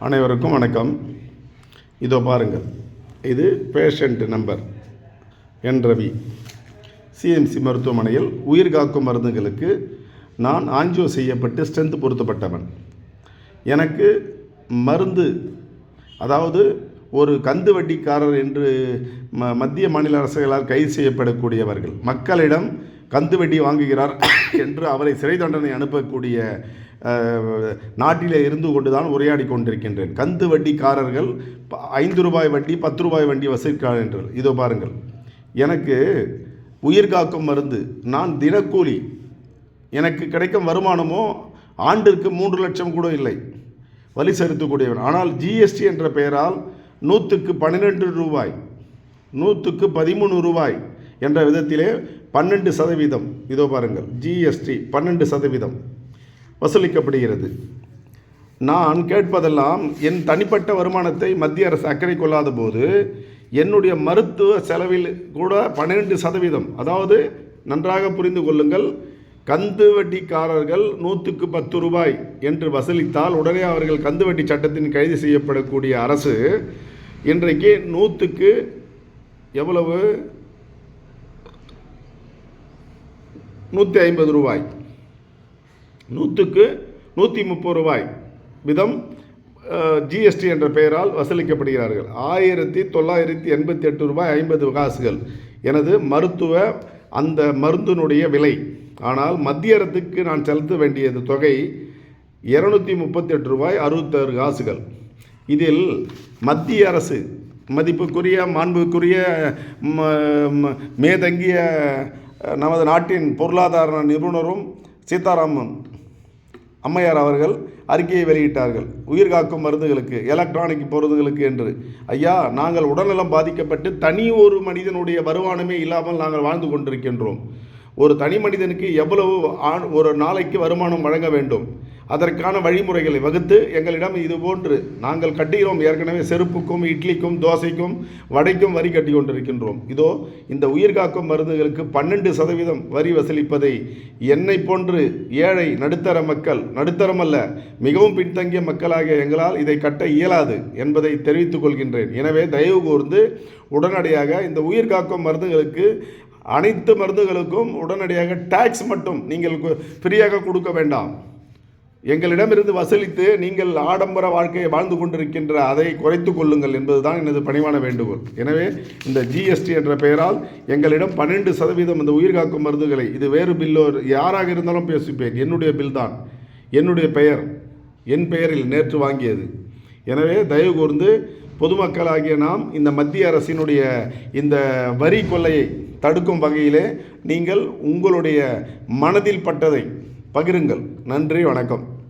அனைவருக்கும் வணக்கம். இதோ பாருங்கள், இது பேஷண்ட் நம்பர் என் ரவி. சிஎம்சி மருத்துவமனையில் உயிர் காக்கும் மருந்துகளுக்கு நான் ஆஞ்சியோ செய்யப்பட்டு ஸ்ட்ரென்த் பொருத்தப்பட்டவன். எனக்கு மருந்து, அதாவது ஒரு கந்து வட்டிக்காரர் என்று மத்திய மாநில அரசுகளால் கைது செய்யப்படக்கூடியவர்கள், மக்களிடம் கந்து வட்டி வாங்குகிறார் என்று அவரை சிறை தண்டனை அனுப்பக்கூடிய நாட்டிலே இருந்து கொண்டு தான் உரையாடி கொண்டிருக்கின்றேன். கந்து வட்டிக்காரர்கள் 5 ரூபாய் வட்டி 10 ரூபாய் வட்டி வசூலிக்கிறார்கள். இதோ பாருங்கள், எனக்கு உயிர் காக்கும் மருந்து, நான் தினக்கூலி, எனக்கு கிடைக்கும் வருமானமோ ஆண்டிற்கு 3 லட்சம் கூட இல்லை, வழி செலுத்தக்கூடியவன். ஆனால் ஜிஎஸ்டி என்ற பெயரால் 100க்கு 12 ரூபாய், 100க்கு 13 ரூபாய் என்ற விதத்திலே 12%, இதோ பாருங்கள், ஜிஎஸ்டி 12% வசூலிக்கப்படுகிறது. நான் கேட்பதெல்லாம், என் தனிப்பட்ட வருமானத்தை மத்திய அரசு அக்கறை கொள்ளாத போது என்னுடைய மருத்துவ செலவில் கூட 12%, அதாவது நன்றாக புரிந்து கொள்ளுங்கள், கந்து வட்டிக்காரர்கள் 100க்கு 10 ரூபாய் என்று வசூலித்தால் உடனே அவர்கள் கந்து வட்டி சட்டத்தின் கைது செய்யப்படக்கூடிய அரசு இன்றைக்கு 100க்கு எவ்வளவு, 150 ரூபாய், 100க்கு 130 ரூபாய் விதம் ஜிஎஸ்டி என்ற பெயரால் வசூலிக்கப்படுகிறார்கள். 1988 ரூபாய் 50 காசுகள் எனது மருத்துவ அந்த மருந்தினுடைய விலை. ஆனால் மத்திய அரசுக்கு நான் செலுத்த வேண்டியது தொகை 238 ரூபாய் 66 காசுகள். இதில் மத்திய அரசு, மதிப்புக்குரிய மாண்புக்குரிய மேதங்கிய நமது நாட்டின் பொருளாதார நிபுணரும் சீதாராமன் அம்மையார் அவர்கள் அறிக்கையை வெளியிட்டார்கள், உயிர் காக்கும் மருந்துகளுக்கு, எலக்ட்ரானிக் மருந்துகளுக்கு என்று. ஐயா, நாங்கள் உடல்நலம் பாதிக்கப்பட்டு தனி ஒரு மனிதனுடைய வருமானமே இல்லாமல் நாங்கள் வாழ்ந்து கொண்டிருக்கின்றோம். ஒரு தனி மனிதனுக்கு எவ்வளவு ஒரு நாளைக்கு வருமானம் வழங்க வேண்டும், அதற்கான வழிமுறைகளை வகுத்து எங்களிடம் இதுபோன்று நாங்கள் கட்டுகிறோம். ஏற்கனவே செருப்புக்கும் இட்லிக்கும் தோசைக்கும் வடைக்கும் வரி கட்டி கொண்டிருக்கின்றோம். இதோ இந்த உயிர் காக்கும் மருந்துகளுக்கு 12% வரி வசூலிப்பதை என்னை போன்று ஏழை நடுத்தர மக்கள், நடுத்தரமல்ல மிகவும் பின்தங்கிய மக்களாகிய எங்களால் இதை கட்ட இயலாது என்பதை தெரிவித்துக் கொள்கின்றேன். எனவே தயவு கூர்ந்து உடனடியாக இந்த உயிர் காக்கும் மருந்துகளுக்கு, அனைத்து மருந்துகளுக்கும் உடனடியாக டாக்ஸ் மட்டும் நீங்கள் ஃப்ரீயாக கொடுக்க வேண்டாம். எங்களிடமிருந்து வசூலித்து நீங்கள் ஆடம்பர வாழ்க்கையை வாழ்ந்து கொண்டிருக்கின்ற அதை குறைத்து கொள்ளுங்கள் என்பதுதான் எனது பணிவான வேண்டுகோள். எனவே இந்த ஜிஎஸ்டி என்ற பெயரால் எங்களிடம் 12% இந்த உயிர் காக்கும் மருந்துகளை, இது வேறு பில்லோ யாராக இருந்தாலும் பேசிப்பேன், என்னுடைய பில் தான், என்னுடைய பெயர், என் பெயரில் நேற்று வாங்கியது. எனவே தயவு கூர்ந்து பொதுமக்களாகிய நாம் இந்த மத்திய அரசினுடைய இந்த வரி கொள்ளையை தடுக்கும் வகையிலே நீங்கள் உங்களுடைய மனதில் பட்டதை பகிருங்கள். நன்றி, வணக்கம்.